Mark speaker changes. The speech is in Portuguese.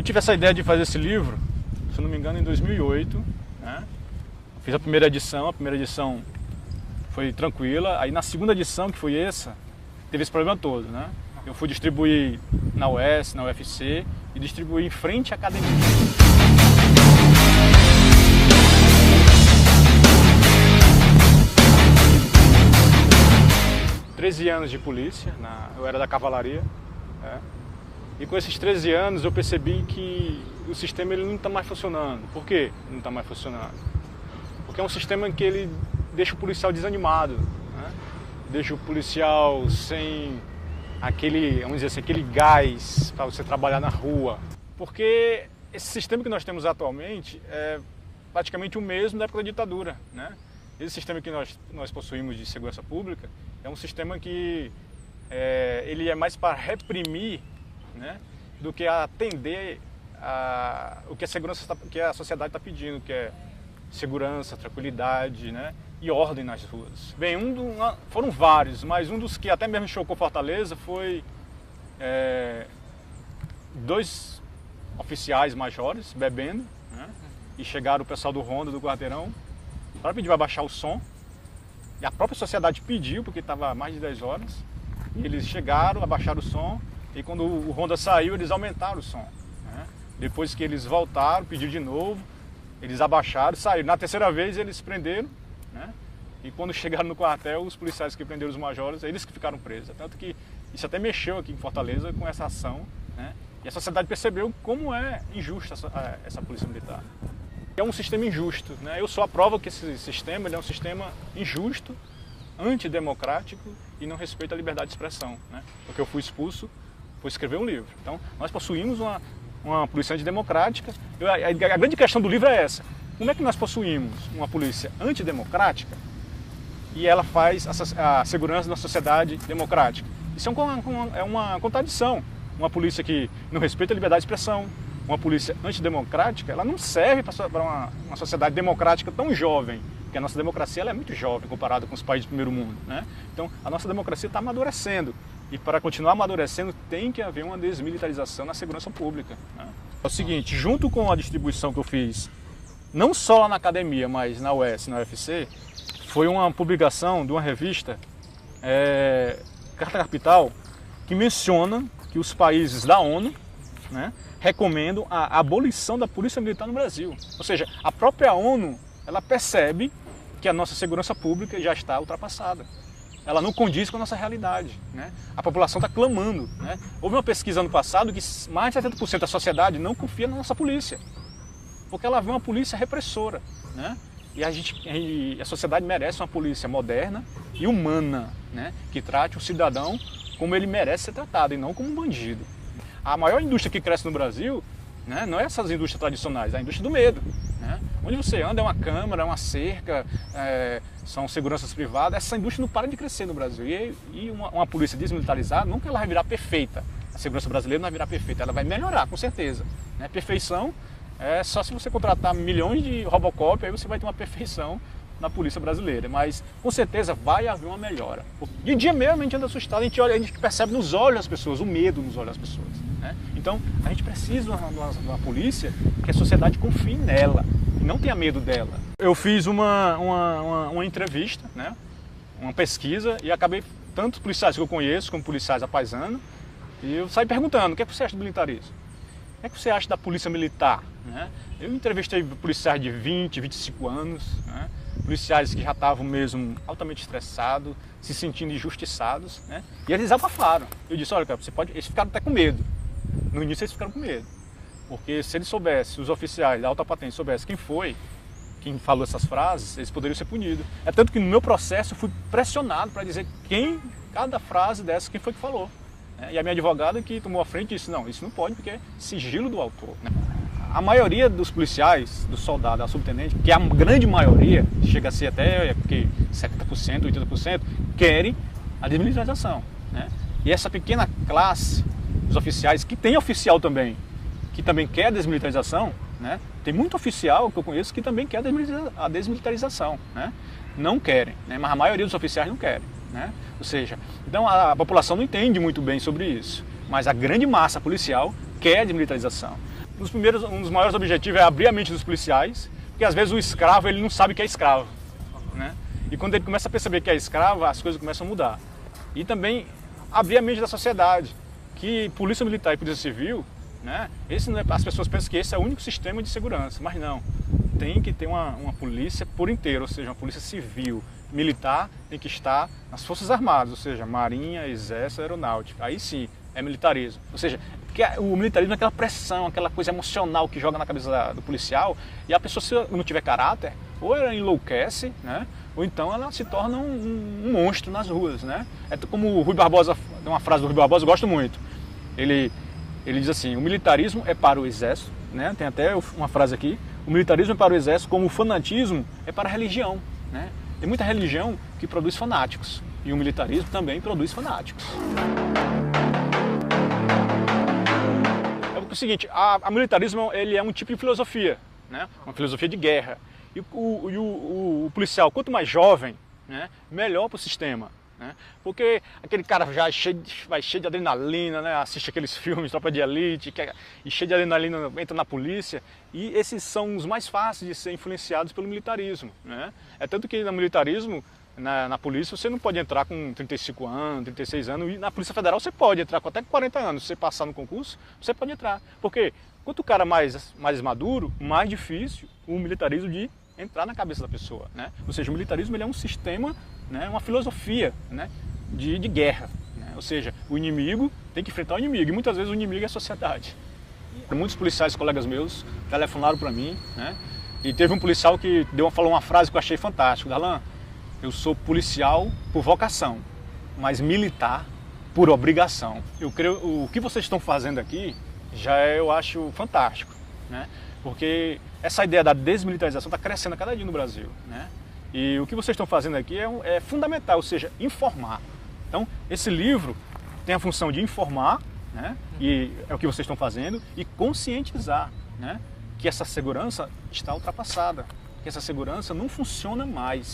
Speaker 1: Eu tive essa ideia de fazer esse livro, se não me engano, em 2008, né? Fiz a primeira edição foi tranquila, aí na segunda edição, que foi essa, teve esse problema todo, né? Eu fui distribuir na UES, na UFC e distribuir em frente à academia. 13 anos de polícia, eu era da cavalaria, né? E com esses 13 anos eu percebi que o sistema ele não está mais funcionando. Por que não está mais funcionando? Porque é um sistema em que ele deixa o policial desanimado, né? Deixa o policial sem aquele, vamos dizer assim, aquele gás para você trabalhar na rua. Porque esse sistema que nós temos atualmente é praticamente o mesmo da época da ditadura, né? Esse sistema que nós possuímos de segurança pública é um sistema que ele é mais para reprimir, né, do que atender o que a segurança, que a sociedade está pedindo, que é segurança, tranquilidade, né, e ordem nas ruas. Bem, foram vários, mas um dos que até mesmo chocou Fortaleza foi 2 oficiais majores bebendo, né, e chegaram o pessoal do Ronda, do quarteirão, para pedir para baixar o som. E a própria sociedade pediu, porque estava mais de 10 horas. E eles chegaram, abaixaram o som. E quando o Ronda saiu, eles aumentaram o som, né? Depois que eles voltaram, pediram de novo. Eles abaixaram, saíram. Na terceira vez eles prenderam, né? E quando chegaram no quartel, os policiais que prenderam os majores, eles que ficaram presos. Tanto que isso até mexeu aqui em Fortaleza com essa ação, né? E a sociedade percebeu como é injusta essa polícia militar. É um sistema injusto, né? Eu sou a prova que esse sistema é um sistema injusto, antidemocrático e não respeita a liberdade de expressão, né? Porque eu fui expulso por escrever um livro. Então, nós possuímos uma polícia antidemocrática. A grande questão do livro é essa. Como é que nós possuímos uma polícia antidemocrática e ela faz a segurança da sociedade democrática? Isso é uma contradição. Uma polícia que não respeita a liberdade de expressão, uma polícia antidemocrática, ela não serve para uma sociedade democrática tão jovem, porque a nossa democracia ela é muito jovem comparada com os países do primeiro mundo, né? Então, a nossa democracia está amadurecendo, e para continuar amadurecendo tem que haver uma desmilitarização na segurança pública, né? É o seguinte, junto com a distribuição que eu fiz, não só lá na academia, mas na UES, na UFC, foi uma publicação de uma revista, Carta Capital, que menciona que os países da ONU, né, recomendam a abolição da polícia militar no Brasil. Ou seja, a própria ONU, ela percebe que a nossa segurança pública já está ultrapassada. Ela não condiz com a nossa realidade, né? A população está clamando, né? Houve uma pesquisa ano passado que mais de 70% da sociedade não confia na nossa polícia, porque ela vê uma polícia repressora, né? E a sociedade merece uma polícia moderna e humana, né, que trate o cidadão como ele merece ser tratado e não como um bandido. A maior indústria que cresce no Brasil, né, não é essas indústrias tradicionais, é a indústria do medo, né? Onde você anda é uma câmara, é uma cerca, são seguranças privadas. Essa indústria não para de crescer no Brasil. E uma polícia desmilitarizada, nunca ela vai virar perfeita. A segurança brasileira não vai virar perfeita, ela vai melhorar, com certeza, né? Perfeição é só se você contratar milhões de Robocop, aí você vai ter uma perfeição na polícia brasileira, mas com certeza vai haver uma melhora. De dia mesmo a gente anda assustado, a gente percebe nos olhos das pessoas, o medo nos olhos das pessoas, né? Então a gente precisa de uma polícia que a sociedade confie nela e não tenha medo dela. Eu fiz uma entrevista, né, uma pesquisa, e acabei, tanto policiais que eu conheço como policiais apaisanos, e eu saí perguntando: o que é que você acha do militarismo? O que é que você acha da polícia militar, né? Eu entrevistei policiais de 20, 25 anos, né? Policiais que já estavam mesmo altamente estressados, se sentindo injustiçados, né? E eles abafaram. Eu disse: olha, cara, eles ficaram até com medo. No início eles ficaram com medo, porque se eles soubessem, os oficiais da alta patente soubessem quem falou essas frases, eles poderiam ser punidos. É tanto que no meu processo eu fui pressionado para dizer cada frase dessa, quem foi que falou, né? E a minha advogada que tomou a frente disse: não, isso não pode, porque é sigilo do autor, né? A maioria dos policiais, dos soldados, da subtenente, que é a grande maioria, chega a ser até 70%, 80%, querem a desmilitarização, né? E essa pequena classe, os oficiais, que tem oficial também, que também quer a desmilitarização, né? Tem muito oficial que eu conheço que também quer a desmilitarização, né? Não querem, né? Mas a maioria dos oficiais não querem, né? Ou seja, então a população não entende muito bem sobre isso, mas a grande massa policial quer a desmilitarização. um dos maiores objetivos é abrir a mente dos policiais, porque às vezes o escravo ele não sabe que é escravo, né? E quando ele começa a perceber que é escravo, as coisas começam a mudar. E também abrir a mente da sociedade, que polícia militar e polícia civil, né? As pessoas pensam que esse é o único sistema de segurança, mas não. Tem que ter uma polícia por inteiro, ou seja, uma polícia civil. Militar tem que estar nas Forças Armadas, ou seja, Marinha, Exército, Aeronáutica. Aí sim, é militarismo. Ou seja, porque o militarismo é aquela pressão, aquela coisa emocional que joga na cabeça do policial, e a pessoa, se não tiver caráter, ou ela enlouquece, né? Ou então ela se torna um monstro nas ruas, né? É como o Rui Barbosa, tem uma frase do Rui Barbosa, eu gosto muito. Ele diz assim: o militarismo é para o exército, né? Tem até uma frase aqui: o militarismo é para o exército como o fanatismo é para a religião, né? Tem muita religião que produz fanáticos, e o militarismo também produz fanáticos. É o seguinte, o militarismo ele é um tipo de filosofia, né? Uma filosofia de guerra. E o policial, quanto mais jovem, né, melhor para o sistema. Né? Porque aquele cara já vai cheio de adrenalina, né? Assiste aqueles filmes, Tropa de Elite, e cheio de adrenalina entra na polícia. E esses são os mais fáceis de ser influenciados pelo militarismo. Né? É tanto que no militarismo, na polícia, você não pode entrar com 35 anos, 36 anos, e na Polícia Federal você pode entrar com até 40 anos. Se você passar no concurso, você pode entrar. Porque quanto o cara mais maduro, mais difícil o militarismo de entrar na cabeça da pessoa, né? Ou seja, o militarismo ele é um sistema, né, uma filosofia, né, de guerra, né? Ou seja, o inimigo tem que enfrentar o inimigo, e muitas vezes o inimigo é a sociedade. Muitos policiais, colegas meus, telefonaram para mim, né? E teve um policial que falou uma frase que eu achei fantástica: Darlan, eu sou policial por vocação, mas militar por obrigação. Eu creio, o que vocês estão fazendo aqui eu acho fantástico, né? Porque essa ideia da desmilitarização está crescendo a cada dia no Brasil, né? E o que vocês estão fazendo aqui é fundamental, ou seja, informar. Então, esse livro tem a função de informar, né? E é o que vocês estão fazendo, e conscientizar, né? Que essa segurança está ultrapassada, que essa segurança não funciona mais.